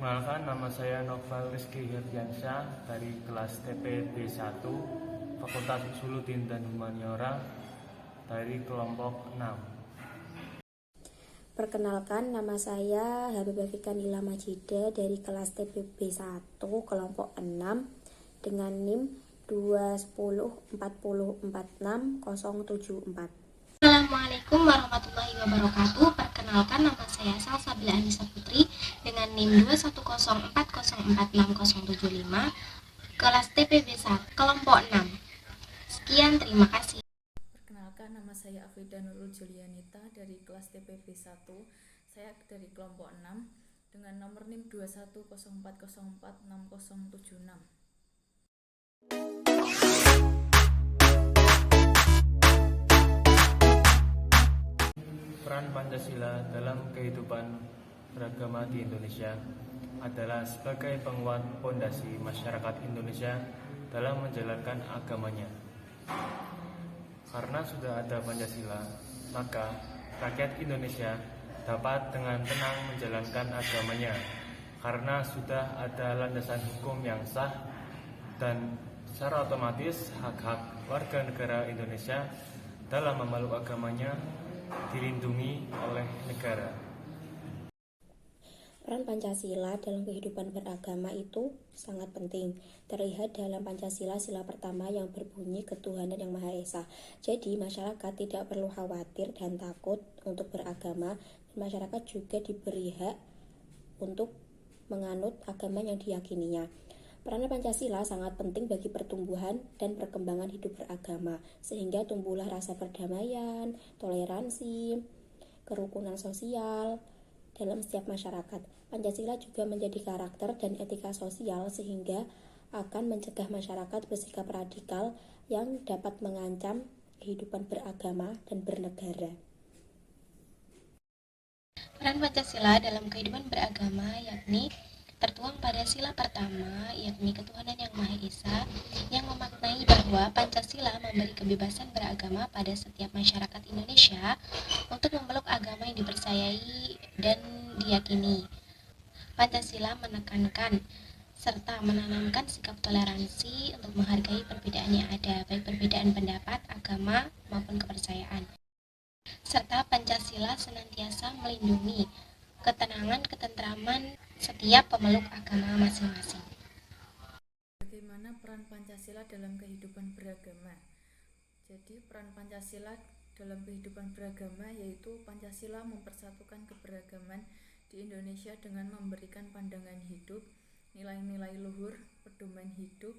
Perkenalkan, nama saya Novel Rizky Hirdiansyah dari kelas TPB 1 Fakultas Usuluddin dan Humaniora dari kelompok 6. Perkenalkan, nama saya Habibah Fika Nila Majida dari kelas TPB 1 kelompok 6 dengan NIM 21040460074. Assalamualaikum warahmatullahi wabarakatuh. Perkenalkan, nama saya Salsabila Anissa Putri dengan NIM 21040460075 kelas TPB 1 kelompok 6. Sekian, terima kasih. Perkenalkan, nama saya Afida Nurul Julianita dari kelas TPB 1. Saya dari kelompok 6 dengan nomor NIM 21040460076. Peran Pancasila dalam kehidupan beragama di Indonesia adalah sebagai penguat fondasi masyarakat Indonesia dalam menjalankan agamanya. Karena sudah ada Pancasila, maka rakyat Indonesia dapat dengan tenang menjalankan agamanya karena sudah ada landasan hukum yang sah dan secara otomatis hak-hak warga negara Indonesia dalam memeluk agamanya dilindungi oleh negara. Peran Pancasila dalam kehidupan beragama itu sangat penting. Terlihat dalam Pancasila sila pertama yang berbunyi ketuhanan yang Maha Esa. Jadi masyarakat tidak perlu khawatir dan takut untuk beragama, dan masyarakat juga diberi hak untuk menganut agama yang diyakininya. Peran Pancasila sangat penting bagi pertumbuhan dan perkembangan hidup beragama, sehingga tumbuhlah rasa perdamaian, toleransi, kerukunan sosial dalam setiap masyarakat. Pancasila juga menjadi karakter dan etika sosial sehingga akan mencegah masyarakat bersikap radikal yang dapat mengancam kehidupan beragama dan bernegara. Peran Pancasila dalam kehidupan beragama yakni tertuang pada sila pertama, yakni ketuhanan yang Maha Esa, yang memaknai bahwa Pancasila memberi kebebasan beragama pada setiap masyarakat Indonesia untuk memeluk agama yang dipercayai dan diyakini. Pancasila menekankan serta menanamkan sikap toleransi untuk menghargai perbedaan yang ada, baik perbedaan pendapat, agama, maupun kepercayaan. Serta Pancasila senantiasa melindungi ketenangan, ketentraman setiap pemeluk agama masing-masing. Bagaimana peran Pancasila dalam kehidupan beragama? Jadi peran Pancasila dalam kehidupan beragama yaitu Pancasila mempersatukan keberagaman di Indonesia dengan memberikan pandangan hidup, nilai-nilai luhur, pedoman hidup,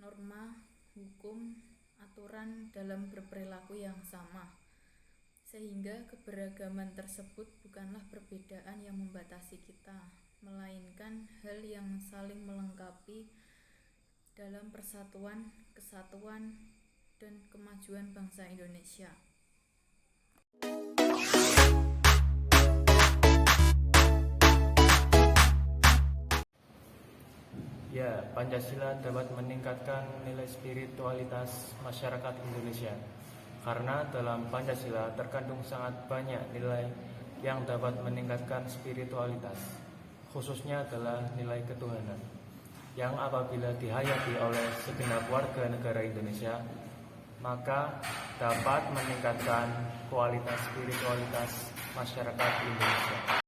norma, hukum, aturan dalam berperilaku yang sama. Sehingga keberagaman tersebut bukanlah perbedaan yang membatasi kita, melainkan hal yang saling melengkapi dalam persatuan, kesatuan, dan kemajuan bangsa Indonesia. Ya, Pancasila dapat meningkatkan nilai spiritualitas masyarakat Indonesia. Karena dalam Pancasila terkandung sangat banyak nilai yang dapat meningkatkan spiritualitas, khususnya adalah nilai ketuhanan, yang apabila dihayati oleh segenap warga negara Indonesia, maka dapat meningkatkan kualitas spiritualitas masyarakat Indonesia.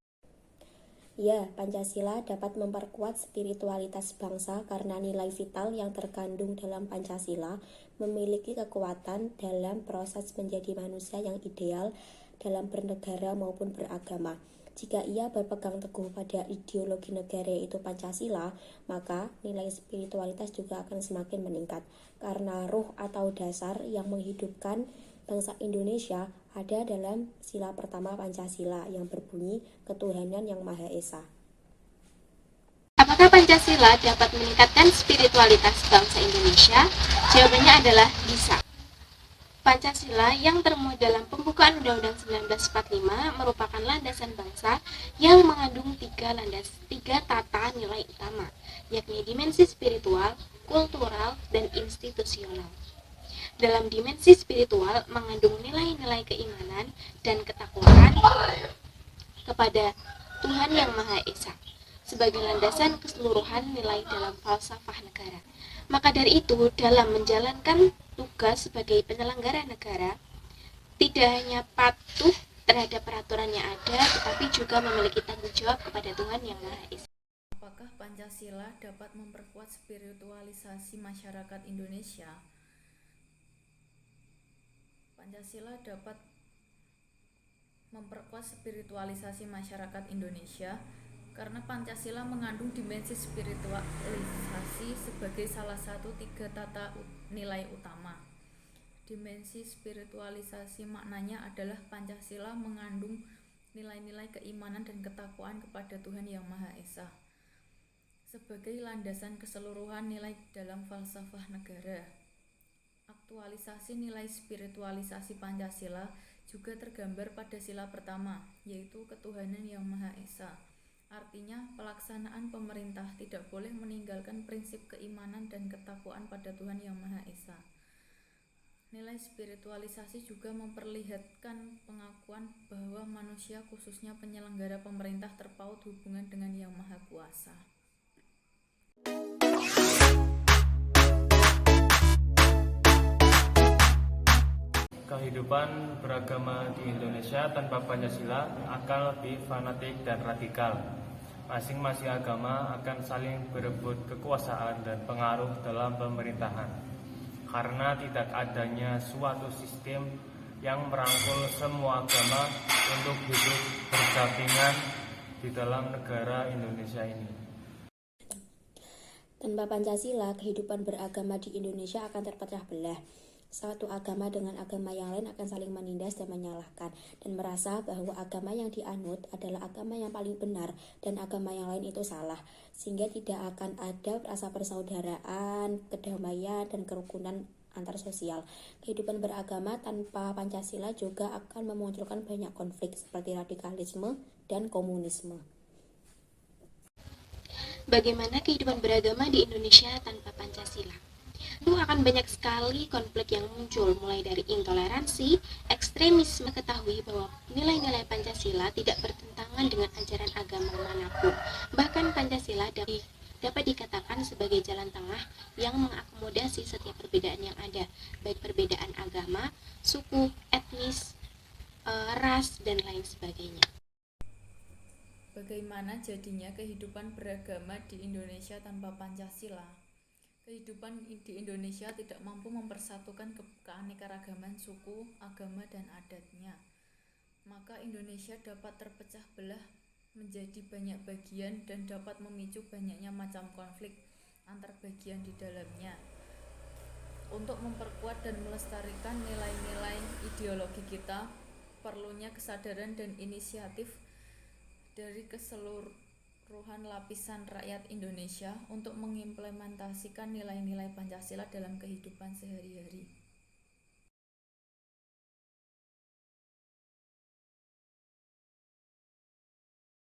Ya, Pancasila dapat memperkuat spiritualitas bangsa karena nilai vital yang terkandung dalam Pancasila memiliki kekuatan dalam proses menjadi manusia yang ideal dalam bernegara maupun beragama. Jika ia berpegang teguh pada ideologi negara yaitu Pancasila, maka nilai spiritualitas juga akan semakin meningkat karena ruh atau dasar yang menghidupkan bangsa Indonesia ada dalam sila pertama Pancasila yang berbunyi ketuhanan yang Maha Esa. Apakah Pancasila dapat meningkatkan spiritualitas bangsa Indonesia? Jawabannya adalah bisa. Pancasila yang termuat dalam pembukaan Undang-Undang 1945 merupakan landasan bangsa yang mengandung tiga tata nilai utama, yakni dimensi spiritual, kultural, dan institusional. Dalam dimensi spiritual mengandung nilai-nilai keimanan dan ketakwaan kepada Tuhan Yang Maha Esa. sebagai landasan keseluruhan nilai dalam falsafah negara. Maka dari itu, dalam menjalankan tugas sebagai penyelenggara negara, tidak hanya patuh terhadap peraturan yang ada, tetapi juga memiliki tanggung jawab kepada Tuhan Yang Maha Esa. Apakah Pancasila dapat memperkuat spiritualisasi masyarakat Indonesia? Pancasila dapat memperkuat spiritualisasi masyarakat Indonesia karena Pancasila mengandung dimensi spiritualisasi sebagai salah satu 3 tata nilai utama. Dimensi spiritualisasi maknanya adalah Pancasila mengandung nilai-nilai keimanan dan ketakwaan kepada Tuhan Yang Maha Esa sebagai landasan keseluruhan nilai dalam falsafah negara. Aktualisasi nilai spiritualisasi Pancasila juga tergambar pada sila pertama, yaitu ketuhanan Yang Maha Esa. Artinya, pelaksanaan pemerintah tidak boleh meninggalkan prinsip keimanan dan ketakwaan pada Tuhan Yang Maha Esa. Nilai spiritualisasi juga memperlihatkan pengakuan bahwa manusia, khususnya penyelenggara pemerintah, terpaut hubungan dengan Yang Maha Kuasa. Kehidupan beragama di Indonesia tanpa Pancasila akan lebih fanatik dan radikal. Masing-masing agama akan saling berebut kekuasaan dan pengaruh dalam pemerintahan. Karena tidak adanya suatu sistem yang merangkul semua agama untuk hidup berdampingan di dalam negara Indonesia ini. Tanpa Pancasila, kehidupan beragama di Indonesia akan terpecah belah. Satu agama dengan agama yang lain akan saling menindas dan menyalahkan, dan merasa bahwa agama yang dianut adalah agama yang paling benar dan agama yang lain itu salah, sehingga tidak akan ada rasa persaudaraan, kedamaian, dan kerukunan antar sosial. Kehidupan beragama tanpa Pancasila juga akan memunculkan banyak konflik seperti radikalisme dan komunisme. Bagaimana kehidupan beragama di Indonesia tanpa Pancasila? Itu akan banyak sekali konflik yang muncul, mulai dari intoleransi, ekstremisme. Ketahui bahwa nilai-nilai Pancasila tidak bertentangan dengan ajaran agama manapun. Bahkan Pancasila dapat dikatakan sebagai jalan tengah yang mengakomodasi setiap perbedaan yang ada, baik perbedaan agama, suku, etnis, ras, dan lain sebagainya. Bagaimana jadinya kehidupan beragama di Indonesia tanpa Pancasila? Kehidupan di Indonesia tidak mampu mempersatukan keanekaragaman suku, agama, dan adatnya. Maka Indonesia dapat terpecah belah menjadi banyak bagian dan dapat memicu banyaknya macam konflik antar bagian di dalamnya. Untuk memperkuat dan melestarikan nilai-nilai ideologi kita, perlunya kesadaran dan inisiatif dari keseluruhan lapisan rakyat Indonesia untuk mengimplementasikan nilai-nilai Pancasila dalam kehidupan sehari-hari.